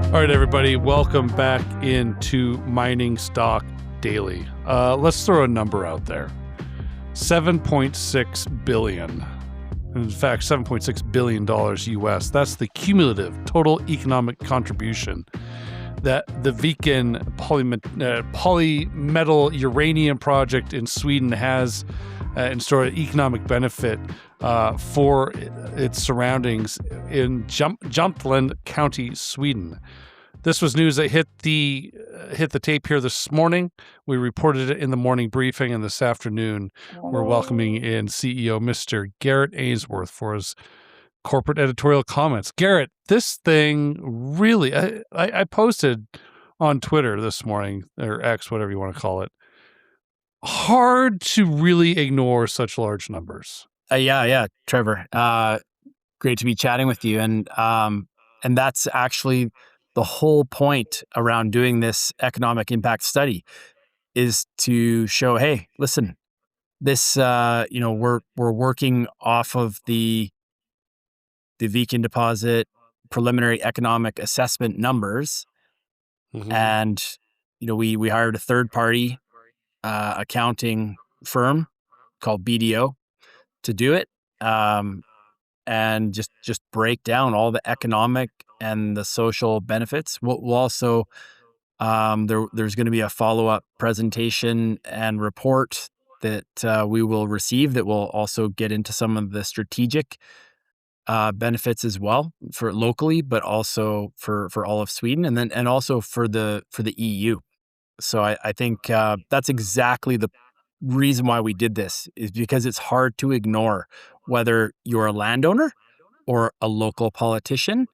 All right, everybody, welcome back into Mining Stock Daily. Let's throw a number out there. $7.6 billion. In fact, $7.6 billion US. That's the cumulative total economic contribution that the Viken polymetal uranium project in Sweden has in store of economic benefit for its surroundings in Jämtland County, Sweden. This was news that hit the tape here this morning. We reported it in the morning briefing, and this afternoon we're welcoming in CEO Mr. Garrett Ainsworth for his corporate editorial comments. Garrett, this thing really, I posted on Twitter this morning, or X, whatever you want to call it, hard to really ignore such large numbers. Yeah, Trevor. Great to be chatting with you. And that's actually the whole point around doing this economic impact study, is to show, hey, listen, this, we're working off of the Viken deposit preliminary economic assessment numbers. Mm-hmm. And, we hired a third party accounting firm called BDO to do it, and just break down all the economic and the social benefits. We'll also there's going to be a follow-up presentation and report that we will receive that will also get into some of the strategic benefits as well for locally, but also for all of Sweden, and also for the EU. So I think that's exactly the reason why we did this, is because it's hard to ignore whether you're a landowner or a local politician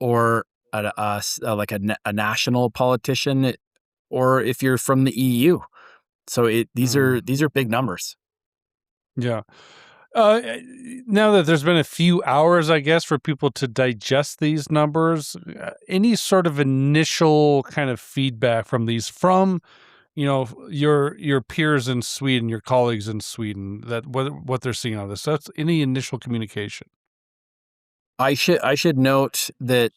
or a national politician, or if you're from the EU. So these are big numbers. Yeah. Now that there's been a few hours, I guess, for people to digest these numbers, any sort of initial kind of feedback from these, from your peers in Sweden, your colleagues in Sweden, that what they're seeing on this? That's any initial communication. I should note that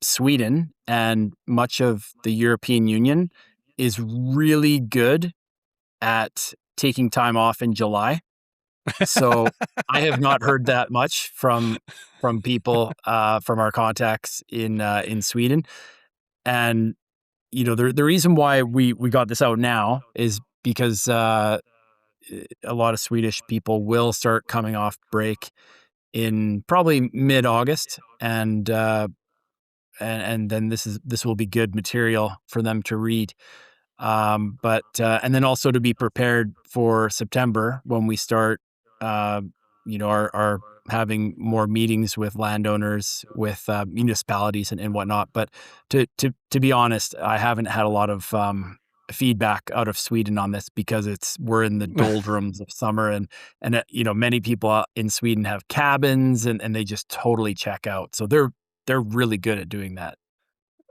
Sweden and much of the European Union is really good at taking time off in July. So I have not heard that much from people from our contacts in Sweden. And the reason why we got this out now is because a lot of Swedish people will start coming off break in probably mid-August, and then this will be good material for them to read. But then also to be prepared for September, when we start are having more meetings with landowners, with municipalities and whatnot. But to be honest, I haven't had a lot of feedback out of Sweden on this, because we're in the doldrums of summer, and many people in Sweden have cabins, and they just totally check out. So they're really good at doing that.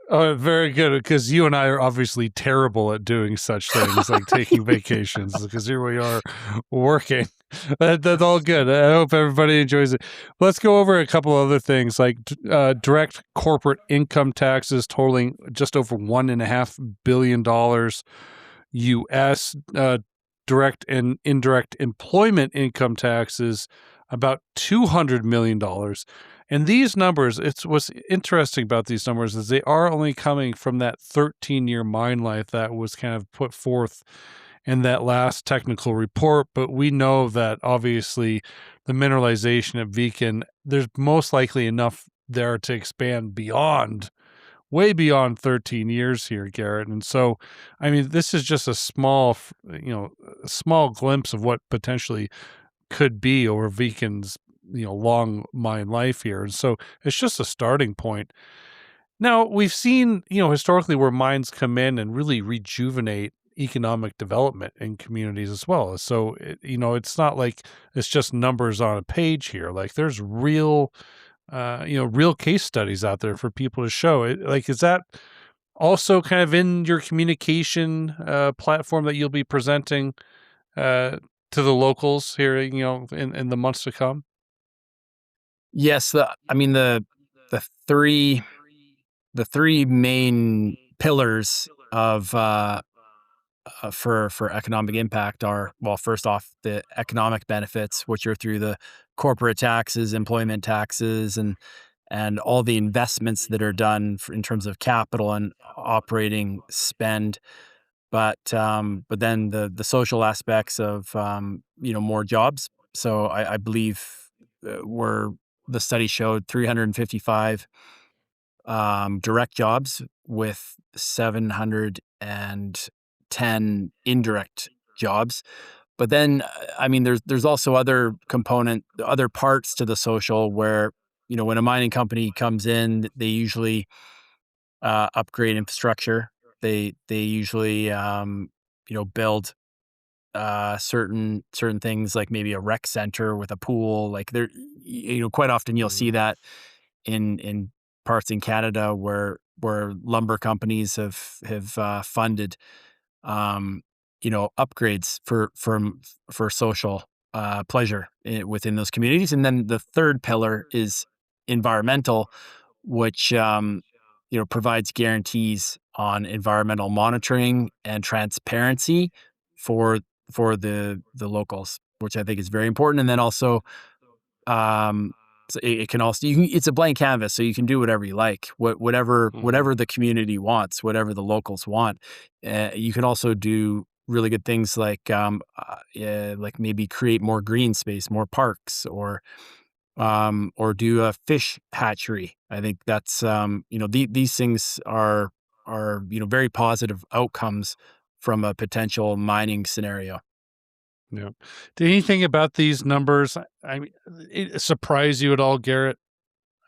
Oh, very good, because you and I are obviously terrible at doing such things like taking vacations, because here we are working. That's all good. I hope everybody enjoys it. Let's go over a couple other things, like direct corporate income taxes totaling just over $1.5 billion US. Direct and indirect employment income taxes, about $200 million. And these numbers, what's interesting about these numbers is they are only coming from that 13-year mine life that was kind of put forth in that last technical report. But we know that obviously the mineralization at Viken, there's most likely enough there to expand way beyond 13 years here, Garrett. And so, I mean, this is just a small glimpse of what potentially could be over Viken's long mine life here. And so it's just a starting point. Now, we've seen, historically, where mines come in and really rejuvenate economic development in communities as well. So, it's not like it's just numbers on a page here. Like, there's real case studies out there for people to show it. Like, is that also kind of in your communication platform that you'll be presenting to the locals here, in the months to come? Yes, the three the three main pillars of for economic impact are, well, first off, the economic benefits, which are through the corporate taxes, employment taxes, and all the investments that are done in terms of capital and operating spend. But then the social aspects of more jobs. So I believe where the study showed 355 direct jobs with 710 indirect jobs. But then, I mean, there's also other parts to the social where, when a mining company comes in, they usually upgrade infrastructure. They usually build certain things like maybe a rec center with a pool. Like there, quite often you'll see Mhm. that in parts in Canada where lumber companies have funded upgrades for social pleasure within those communities. And then the third pillar is environmental, which provides guarantees on environmental monitoring and transparency for the locals, which I think is very important. And then also um, so it can also it's a blank canvas, so you can do whatever you like, Mhm. whatever the community wants, whatever the locals want. You can also do really good things like maybe create more green space, more parks, or do a fish hatchery. I think that's these things are very positive outcomes from a potential mining scenario. Yeah. Did anything about these numbers, I mean, it surprise you at all, Garrett?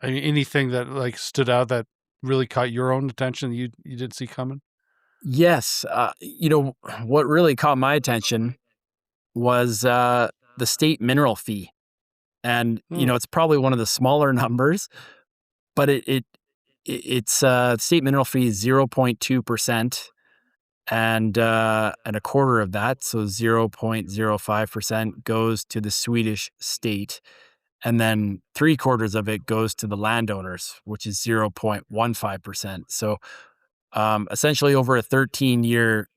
I mean, anything that, like, stood out that really caught your own attention that you didn't see coming? Yes, what really caught my attention was the state mineral fee, and Hmm. it's probably one of the smaller numbers, but it's state mineral fee is 0.2%, and a quarter of that, so 0.05% goes to the Swedish state, and then three quarters of it goes to the landowners, which is 0.15%. So essentially, over a 13-year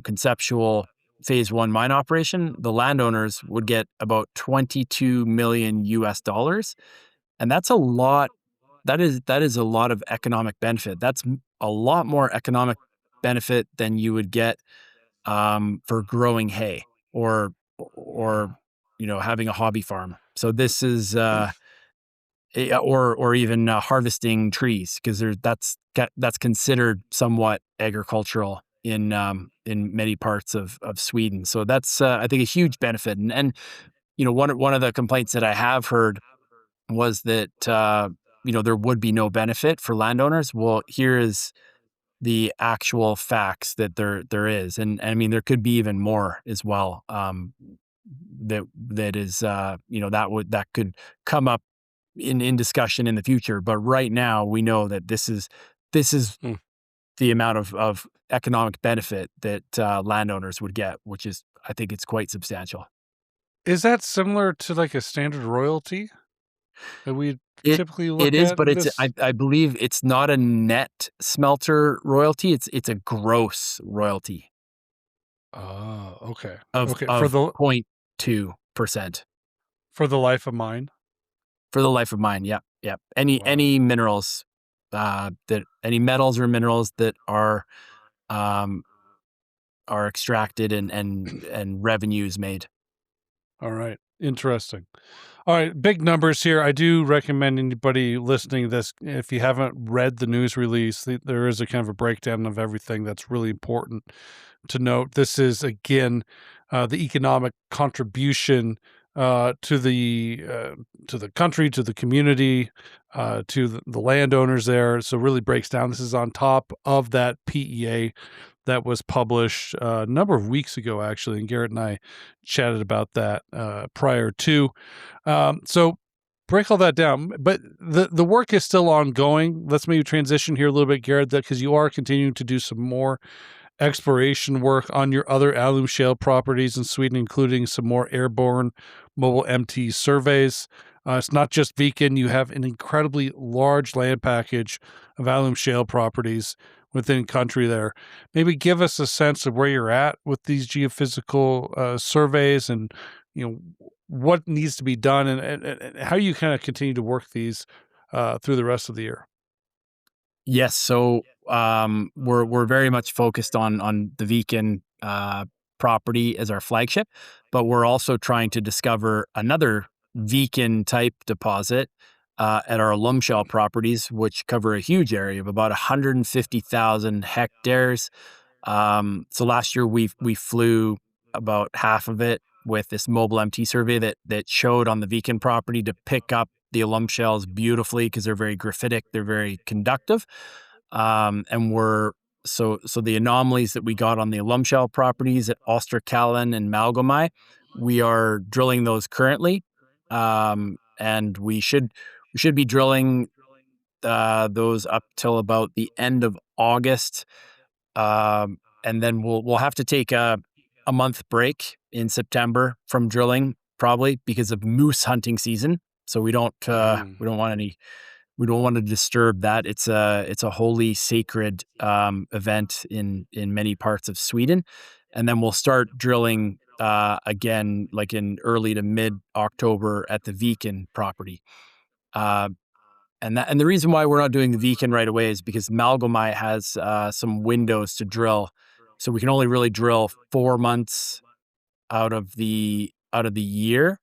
conceptual phase one mine operation, the landowners would get about 22 million US dollars, and that's a lot. That is a lot of economic benefit. That's a lot more economic benefit than you would get for growing hay or having a hobby farm. So this is or even harvesting trees because that's considered somewhat agricultural in many parts of Sweden. So that's I think a huge benefit. And one of the complaints that I have heard was that there would be no benefit for landowners. Well, here is the actual facts that there is, and I mean there could be even more as well. That is that could come up in discussion in the future. But right now, we know that this is Mm. the amount of economic benefit that landowners would get, which is I think it's quite substantial. Is that similar to, like, a standard royalty that we It typically it look is, at but in it's this? I believe it's not a net smelter royalty. It's a gross royalty Oh, okay. of Okay, of 0.2% for the life of mine? for the life of mine. Yep, yep. Wow. Any minerals that any metals or minerals that um, are extracted and revenues made. All right. Interesting. All right, big numbers here. I do recommend anybody listening to this, if you haven't read the news release, there is a kind of a breakdown of everything that's really important to note. This is again the economic contribution to the country, to the community, to the landowners there. So really breaks down. This is on top of that PEA that was published a number of weeks ago, actually. And Garrett and I chatted about that prior to. So break all that down. But the work is still ongoing. Let's maybe transition here a little bit, Garrett, because you are continuing to do some more exploration work on your other Alum Shale properties in Sweden, including some more airborne mobile MT surveys. It's not just Viken. You have an incredibly large land package of Alum Shale properties within country there. Maybe give us a sense of where you're at with these geophysical surveys, and you know what needs to be done, and how you kind of continue to work these through the rest of the year. Yes, so we're very much focused on the Viken property as our flagship, but we're also trying to discover another Viken type deposit at our Alum Shale properties, which cover a huge area of about 150,000 hectares. So last year we flew about half of it with this mobile MT survey that showed on the Viken property to pick up the alum shales beautifully because they're very graphitic, they're very conductive, and we're so the anomalies that we got on the alum shale properties at Osterkallen and Malgomai, we are drilling those currently, and we should be drilling those up till about the end of August, and then we'll have to take a month break in September from drilling, probably because of moose hunting season. So Mm. we don't want to disturb that. It's a holy sacred event in many parts of Sweden, and then we'll start drilling again like in early to mid October at the Viken property. Uh, and the reason why we're not doing the Viken right away is because Malgomai has some windows to drill, so we can only really drill 4 months out of the year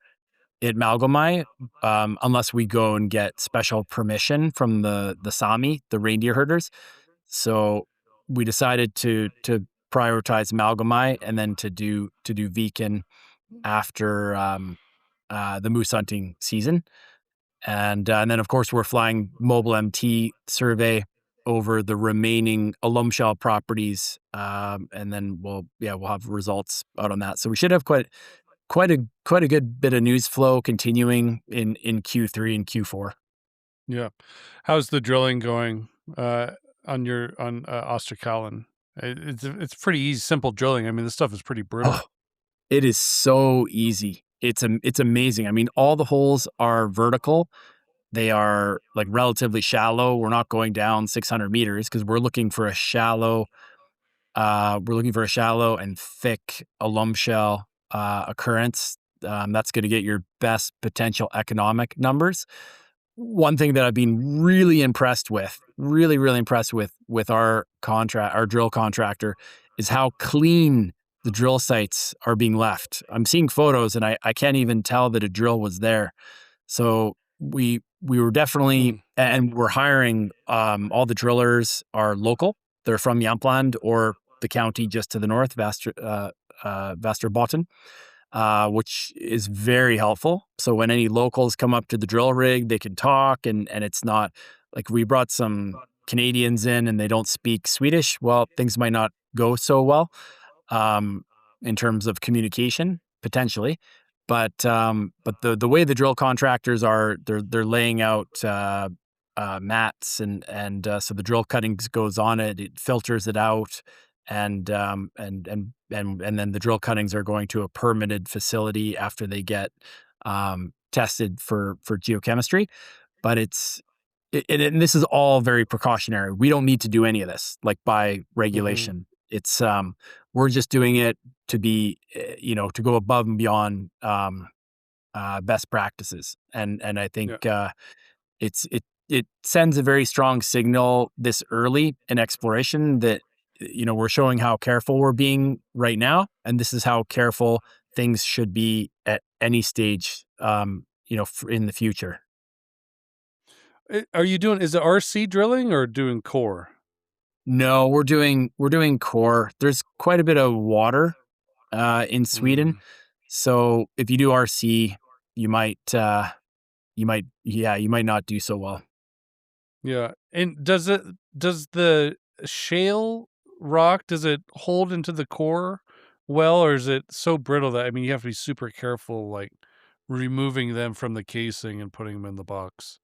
at Malgomai, unless we go and get special permission from the Sami, the reindeer herders. So we decided to prioritize Malgomai and then to do Viken after the moose hunting season. And then, of course, we're flying mobile MT survey over the remaining alum shale properties, and then we'll have results out on that. So we should have quite a good bit of news flow continuing in Q3 and Q4. Yeah. How's the drilling going on Osterkallen? It's pretty easy, simple drilling. I mean, this stuff is pretty Oh, brittle. it is so easy. It's amazing. I mean, all the holes are vertical. They are like relatively shallow. We're not going down 600 meters because we're looking for a shallow and thick alum shale occurrence. That's going to get your best potential economic numbers. One thing that I've been really impressed with our drill contractor, is how clean the drill sites are being left. I'm seeing photos and I can't even tell that a drill was there. So we were definitely, Mm. and we're hiring, all the drillers are local. They're from Jämtland or the county just to the north, Västerbotten, which is very helpful. So when any locals come up to the drill rig, they can talk, and it's not like we brought some Canadians in and they don't speak Swedish. Well, things might not go so well um, in terms of communication potentially. But the way the drill contractors are, they're laying out mats, and so the drill cuttings goes on it. It filters it out, and then the drill cuttings are going to a permitted facility after they get tested for geochemistry. But and this is all very precautionary. We don't need to do any of this like by Mhm. regulation. It's we're just doing it to be to go above and beyond best practices, and I Yeah. think it sends a very strong signal this early in exploration that we're showing how careful we're being right now, and this is how careful things should be at any stage in the future. Are you doing, is it RC drilling or doing core? No, we're doing core. There's quite a bit of water in Sweden, Mm. so if you do RC, you might you might not do so well. Yeah. And does the shale rock, does it hold into the core well, or is it so brittle that, I mean, you have to be super careful, like removing them from the casing and putting them in the box?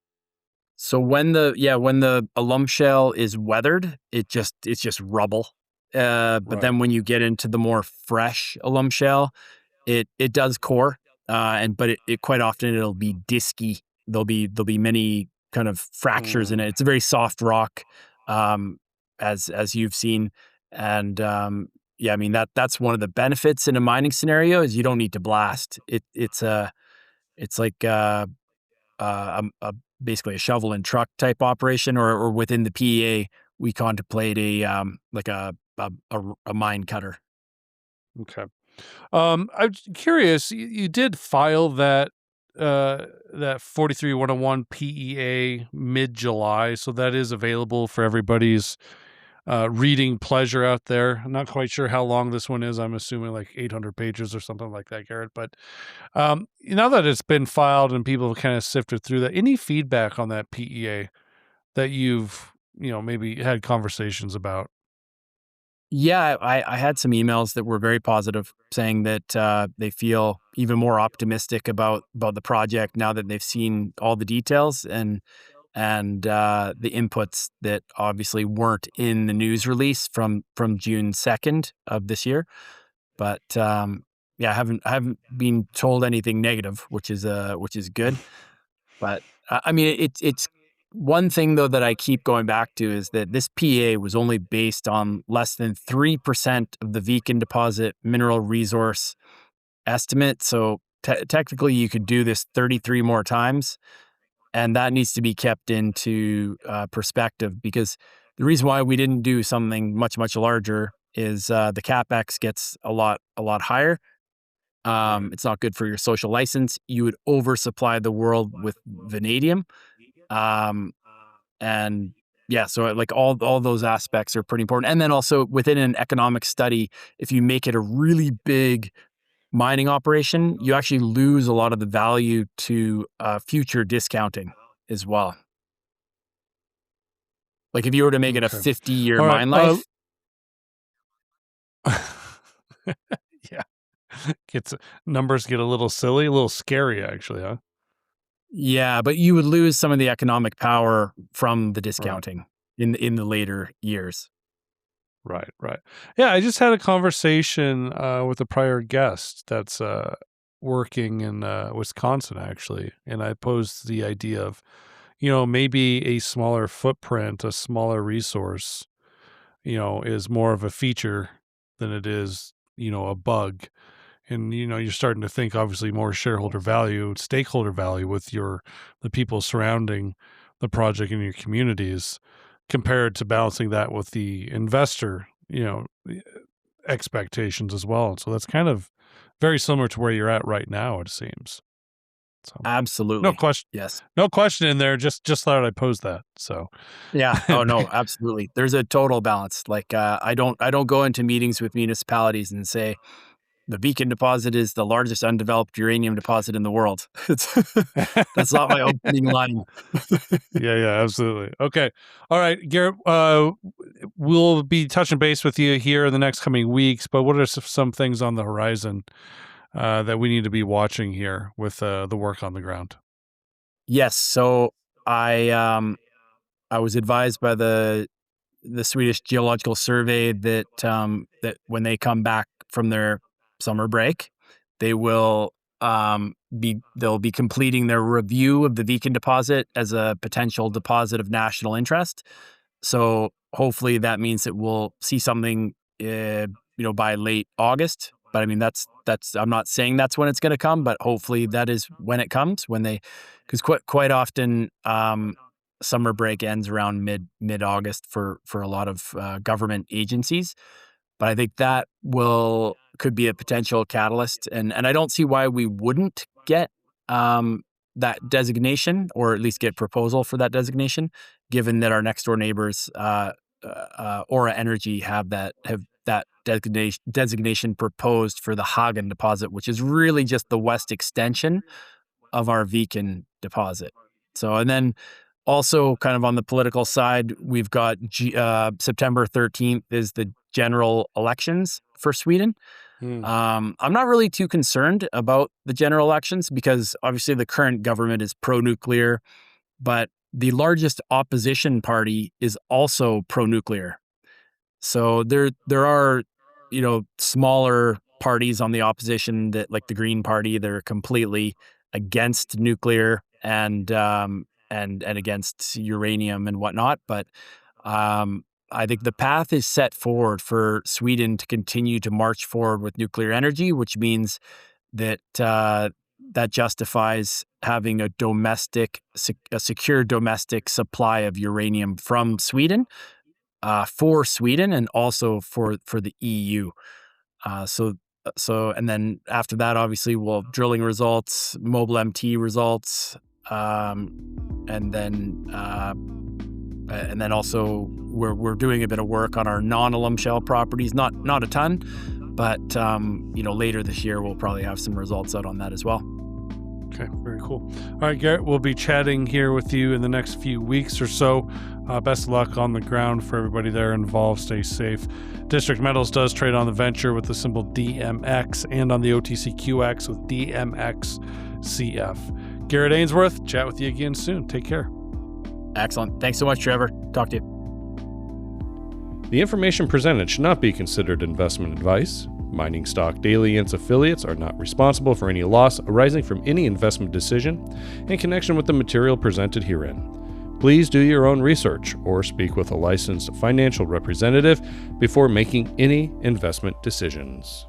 So when the alum shale is weathered, it's just rubble. But Right. then when you get into the more fresh alum shale, it does core. but it quite often it'll be disky. There'll be many kind of fractures in it. Mm, It's a very soft rock, um, as you've seen, and yeah, I mean that's one of the benefits in a mining scenario is you don't need to blast. It's like basically a shovel and truck type operation, or within the PEA we contemplate a like a mine cutter. okay. I'm curious. You did file that 43101 PEA mid July, so that is available for everybody's reading pleasure out there. I'm not quite sure how long this one is. I'm assuming like 800 pages or something like that, Garrett. But now that it's been filed and people have kind of sifted through that, any feedback on that PEA that you've maybe had conversations about? Yeah, I had some emails that were very positive, saying that they feel even more optimistic about the project now that they've seen all the details and the inputs that obviously weren't in the news release from June 2nd of this year. But yeah, I haven't been told anything negative, which is good. But I mean, it's one thing though that I keep going back to is that this PA was only based on less than 3% of the Viken deposit mineral resource estimate. So technically, you could do this 33 more times, and that needs to be kept into perspective because the reason why we didn't do something much larger is the capex gets a lot higher. Right. It's not good for your social license. You would oversupply the world with vanadium. Um, and yeah, so like all those aspects are pretty important. And then also within an economic study, if you make it a really big mining operation, you actually lose a lot of the value to future discounting as well. Like if you were to make it a Okay. 50-year All right. mine life, Yeah. Gets Numbers get a little silly, a little scary actually, huh? yeah, but you would lose some of the economic power from the Right. discounting in the later years. Right, right. Yeah, I just had a conversation with a prior guest that's working in Wisconsin actually, and I posed the idea of, maybe a smaller footprint, a smaller resource, is more of a feature than it is, a bug. And you're starting to think obviously more shareholder value, stakeholder value with the people surrounding the project in your communities, compared to balancing that with the investor expectations as well. So that's kind of very similar to where you're at right now, it seems. So no Absolutely. question, Yes. no question in there. Just thought I'd pose that. So Yeah. Oh no, absolutely. There's a total balance. Like I don't go into meetings with municipalities and say the Beacon deposit is the largest undeveloped uranium deposit in the world. It's that's not my opening line. Yeah, yeah, absolutely. Okay. All right, Garrett, we'll be touching base with you here in the next coming weeks, but what are some things on the horizon that we need to be watching here with the work on the ground? Yes. So I was advised by the Swedish Geological Survey that when they come back from their summer break, they will they'll be completing their review of the Viken deposit as a potential deposit of national interest. So hopefully that means that we'll see something, by late August. But I mean, that's I'm not saying that's when it's going to come, but hopefully that is when it comes. Because quite often, summer break ends around mid August for a lot of government agencies. But I think that will could be a potential catalyst, and I don't see why we wouldn't get um, that designation, or at least get proposal for that designation, given that our next door neighbors, Aura Energy, have that designation proposed for the Hagen deposit, which is really just the west extension of our Viken deposit. So, and then also kind of on the political side, we've got September 13th is the general elections for Sweden. Hmm. I'm not really too concerned about the general elections because obviously the current government is pro-nuclear, but the largest opposition party is also pro-nuclear. So there are, smaller parties on the opposition, that like the Green Party, they're completely against nuclear and against uranium and whatnot. But I think the path is set forward for Sweden to continue to march forward with nuclear energy, which means that that justifies having a secure domestic supply of uranium from Sweden, for Sweden, and also for the EU. And then after that, obviously, we'll have drilling results, mobile MT results, and then also we're doing a bit of work on our non-Alum Shale properties, not a ton, but later this year we'll probably have some results out on that as well. Okay, very cool. All right, Garrett, we'll be chatting here with you in the next few weeks or so. Best of luck on the ground for everybody there involved. Stay safe. District Metals does trade on the venture with the symbol DMX and on the OTCQX with DMXCF. Garrett Ainsworth, chat with you again soon. Take care. Excellent. Thanks so much, Trevor. Talk to you. The information presented should not be considered investment advice. Mining Stock Daily and its affiliates are not responsible for any loss arising from any investment decision in connection with the material presented herein. Please do your own research or speak with a licensed financial representative before making any investment decisions.